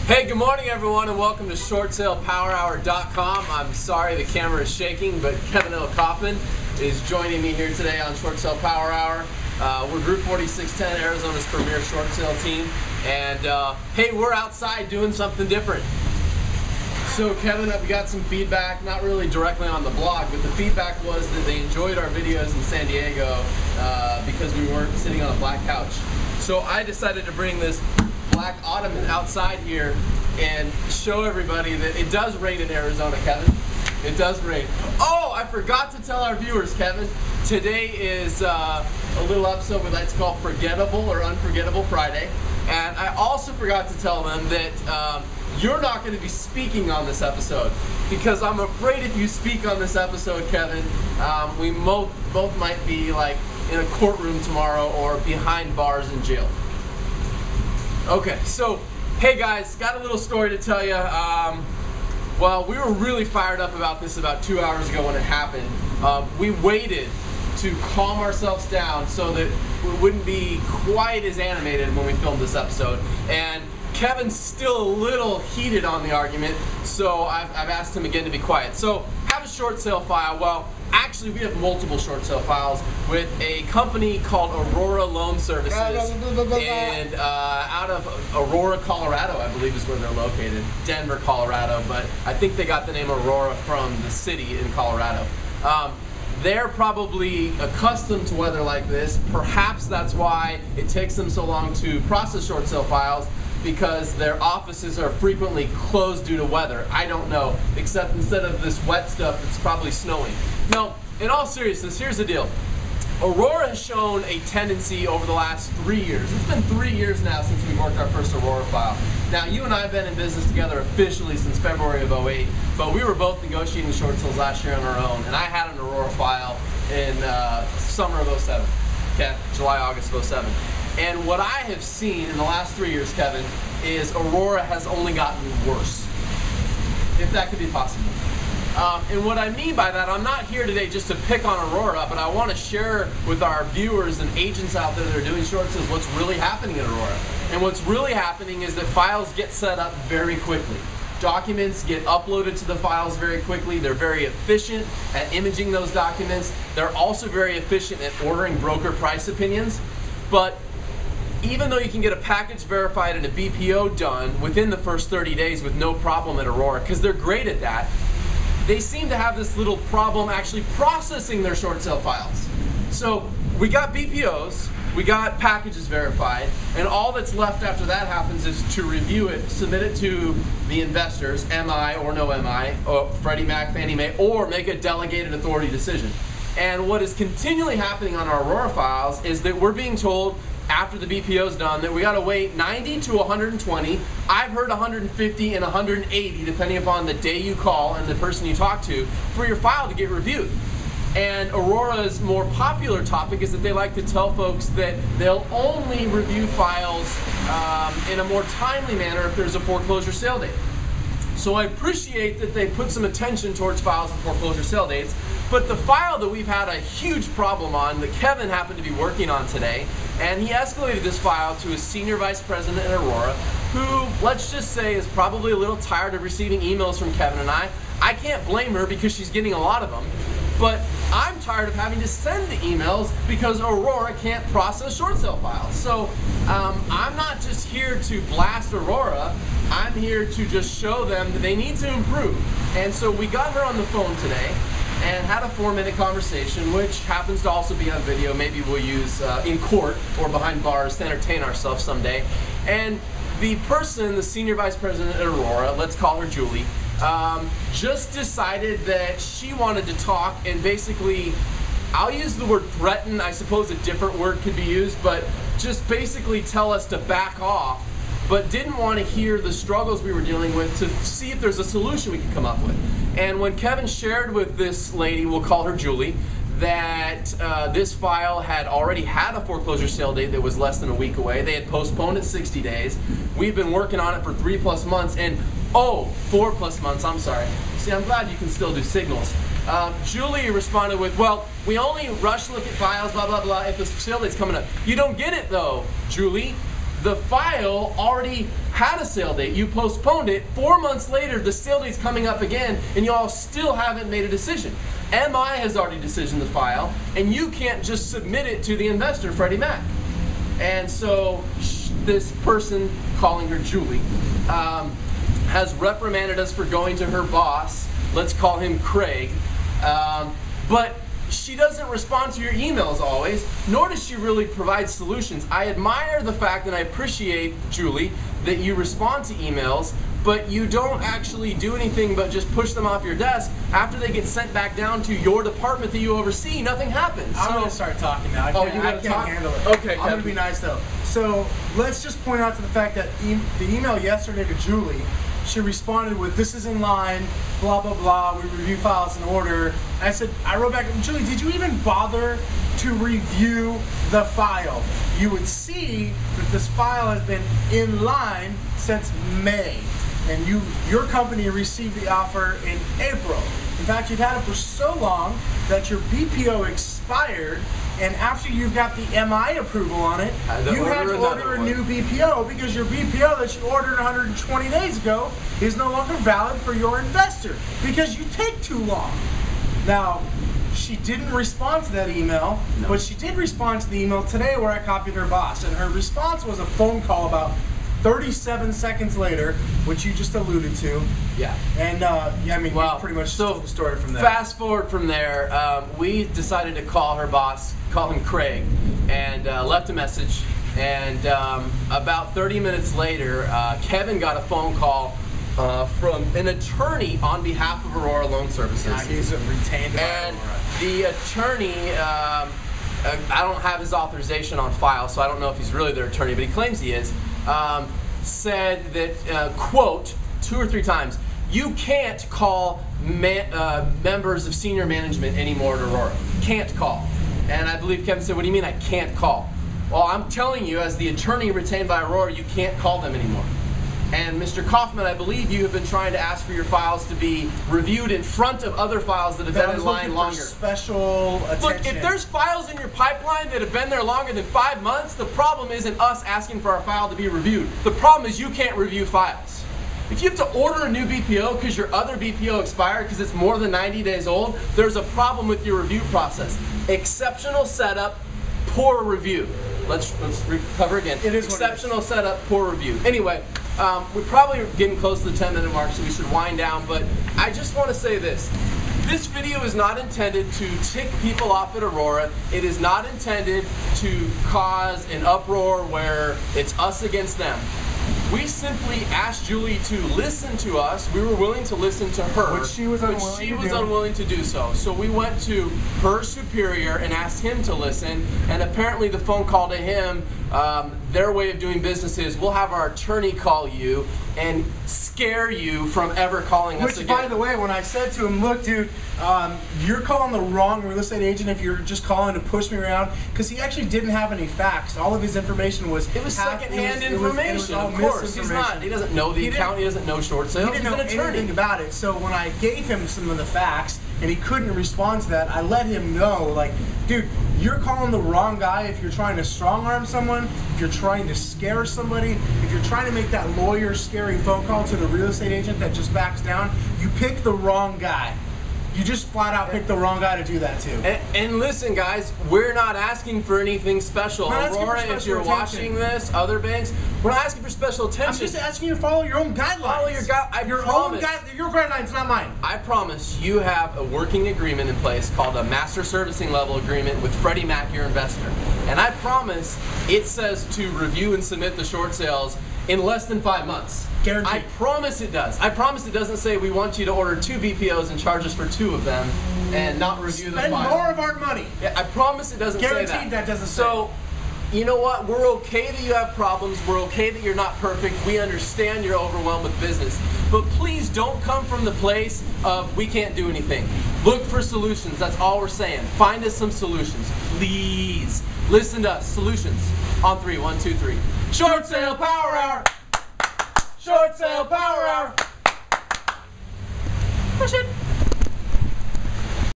Hey, good morning everyone, and welcome to ShortSalePowerHour.com. I'm sorry the camera is shaking, but Kevin L. Kaufman is joining me here today on Short Sale Power Hour. We're Group 4610, Arizona's premier short sale team, and hey, we're outside doing something different. So Kevin, we got some feedback, not really directly on the blog, but the feedback was that they enjoyed our videos in San Diego because we weren't sitting on a black couch. So I decided to bring this black ottoman outside here and show everybody that it does rain in Arizona, Kevin. It does rain. Oh, I forgot to tell our viewers, Kevin. Today is a little episode we like to call Forgettable or Unforgettable Friday. And I also forgot to tell them that you're not going to be speaking on this episode, because I'm afraid if you speak on this episode, Kevin, we both might be like in a courtroom tomorrow or behind bars in jail. Okay, so hey guys, got a little story to tell you. Well, we were really fired up about this about 2 hours ago when it happened. We waited to calm ourselves down so that we wouldn't be quite as animated when we filmed this episode. And Kevin's still a little heated on the argument, so I've asked him again to be quiet. So, have a short sale file. Well, actually we have multiple short sale files with a company called Aurora Loan Services, and out of Aurora, Colorado, I believe is where they're located. Denver, Colorado, but I think they got the name Aurora from the city in Colorado. They're probably accustomed to weather like this. Perhaps that's why it takes them so long to process short sale files, because their offices are frequently closed due to weather. I don't know, except instead of this wet stuff, it's probably snowing. No, in all seriousness, here's the deal. Aurora has shown a tendency over the last 3 years. It's been 3 years now since we worked our first Aurora file. Now, you and I have been in business together officially since February of '08, but we were both negotiating short sales last year on our own, and I had an Aurora file in summer of '07, okay? July, August of '07. And what I have seen in the last 3 years, Kevin, is Aurora has only gotten worse, if that could be possible. And what I mean by that, I'm not here today just to pick on Aurora, but I want to share with our viewers and agents out there that are doing short sales what's really happening at Aurora. And what's really happening is that files get set up very quickly. Documents get uploaded to the files very quickly. They're very efficient at imaging those documents. They're also very efficient at ordering broker price opinions. But even though you can get a package verified and a BPO done within the first 30 days with no problem at Aurora, because they're great at that, they seem to have this little problem actually processing their short sale files. So we got BPOs, we got packages verified, and all that's left after that happens is to review it, submit it to the investors, MI or no MI, or Freddie Mac, Fannie Mae, or make a delegated authority decision. And what is continually happening on our Aurora files is that we're being told after the BPO's done that we got to wait 90 to 120. I've heard 150 and 180 depending upon the day you call and the person you talk to for your file to get reviewed. And Aurora's more popular topic is that they like to tell folks that they'll only review files in a more timely manner if there's a foreclosure sale date. So I appreciate that they put some attention towards files and foreclosure sale dates, but the file that we've had a huge problem on, that Kevin happened to be working on today, and he escalated this file to his senior vice president at Aurora, who, let's just say, is probably a little tired of receiving emails from Kevin and I. I can't blame her because she's getting a lot of them, but I'm tired of having to send the emails because Aurora can't process short sale files. So I'm not just here to blast Aurora, I'm here to just show them that they need to improve. And so we got her on the phone today and had a 4-minute conversation, which happens to also be on video. Maybe we'll use in court or behind bars to entertain ourselves someday. And the person, the senior vice president at Aurora, let's call her Julie, just decided that she wanted to talk and basically, I'll use the word threaten, I suppose a different word could be used, but just basically tell us to back off, but didn't want to hear the struggles we were dealing with to see if there's a solution we could come up with. And when Kevin shared with this lady, we'll call her Julie, that this file had already had a foreclosure sale date that was less than a week away. They had postponed it 60 days. We've been working on it for 3+ months, and 4+ months, I'm sorry. See, I'm glad you can still do signals. Julie responded with, well, we only rush look at files, blah, blah, blah, if the sale date's coming up. You don't get it though, Julie. the file already had a sale date. You postponed it. 4 months later, the sale date's coming up again, and y'all still haven't made a decision. MI has already decisioned the file, and you can't just submit it to the investor, Freddie Mac. And so this person, calling her Julie, has reprimanded us for going to her boss. Let's call him Craig. But she doesn't respond to your emails always, nor does she really provide solutions. I admire the fact, and I appreciate, Julie, that you respond to emails, but you don't actually do anything but just push them off your desk. After they get sent back down to your department that you oversee, nothing happens. I'm going to start talking now. I can't handle it. Okay, I'm going to be nice though. So let's just point out to the fact that the email yesterday to Julie, she responded with, "This is in line, blah, blah, blah, we review files in order." I wrote back, "Julie, did you even bother to review the file? You would see that this file has been in line since May, and your company received the offer in April. In fact, you've had it for so long that your BPO expired, and after you've got the MI approval on it, you had to order a new BPO because your BPO that you ordered 120 days ago is no longer valid for your investor because you take too long." Now, she didn't respond to that email, but she did respond to the email today where I copied her boss, and her response was a phone call about 37 seconds later, which you just alluded to. Yeah. And yeah, I mean, you pretty much told the story from there. Fast forward from there, we decided to call her boss, call him Craig, and left a message. And about 30 minutes later, Kevin got a phone call from an attorney on behalf of Aurora Loan Services. Yeah, he's retained by And Aurora. the attorney, I don't have his authorization on file, so I don't know if he's really their attorney, but he claims he is, said that, quote, 2 or 3 times, "You can't call members of senior management anymore at Aurora. Can't call." And I believe Kevin said, "What do you mean I can't call?" "Well, I'm telling you, as the attorney retained by Aurora, you can't call them anymore." And Mr. Kaufman, I believe you have been trying to ask for your files to be reviewed in front of other files that have been in line longer. Special attention. Look, if there's files in your pipeline that have been there longer than 5 months, the problem isn't us asking for our file to be reviewed. The problem is you can't review files. If you have to order a new BPO because your other BPO expired because it's more than 90 days old, there's a problem with your review process. Exceptional setup, poor review. Let's recover again. It is exceptional setup, poor review. Anyway, we're probably getting close to the 10-minute mark, so we should wind down, but I just want to say this. This video is not intended to tick people off at Aurora. It is not intended to cause an uproar where it's us against them. We simply asked Julie to listen to us. We were willing to listen to her, Which she was unwilling to do so. So we went to her superior and asked him to listen, and apparently the phone call to him, their way of doing business is, we'll have our attorney call you and scare you from ever calling us again. Which, by the way, when I said to him, "Look, dude, you're calling the wrong real estate agent if you're just calling to push me around," because he actually didn't have any facts. All of his information was secondhand information. Of course, he's not. He doesn't know the account. He doesn't know short sales. He didn't know anything about it. So when I gave him some of the facts and he couldn't respond to that, I let him know, like, dude, you're calling the wrong guy if you're trying to strong arm someone, if you're trying to scare somebody, if you're trying to make that lawyer scary phone call to the real estate agent that just backs down, you pick the wrong guy. You just flat out picked the wrong guy to do that to. And listen, guys, we're not asking for anything special. Aurora, if you're watching this, other banks, we're not asking for special attention. I'm just asking you to follow your own guidelines. Follow your your guidelines, not mine. I promise you have a working agreement in place called a master servicing level agreement with Freddie Mac, your investor. And I promise it says to review and submit the short sales in less than 5 months. Guaranteed. I promise it does. I promise it doesn't say we want you to order 2 BPOs and charge us for 2 of them and not review the file. Spend more of our money. Yeah, I promise it doesn't say that. Guaranteed that doesn't say. So, you know what? We're okay that you have problems. We're okay that you're not perfect. We understand you're overwhelmed with business. But please don't come from the place of we can't do anything. Look for solutions. That's all we're saying. Find us some solutions. Please. Listen to us. Solutions. On 3. 1, 2, 3. Short sale power hour. Short sale power hour. Push it.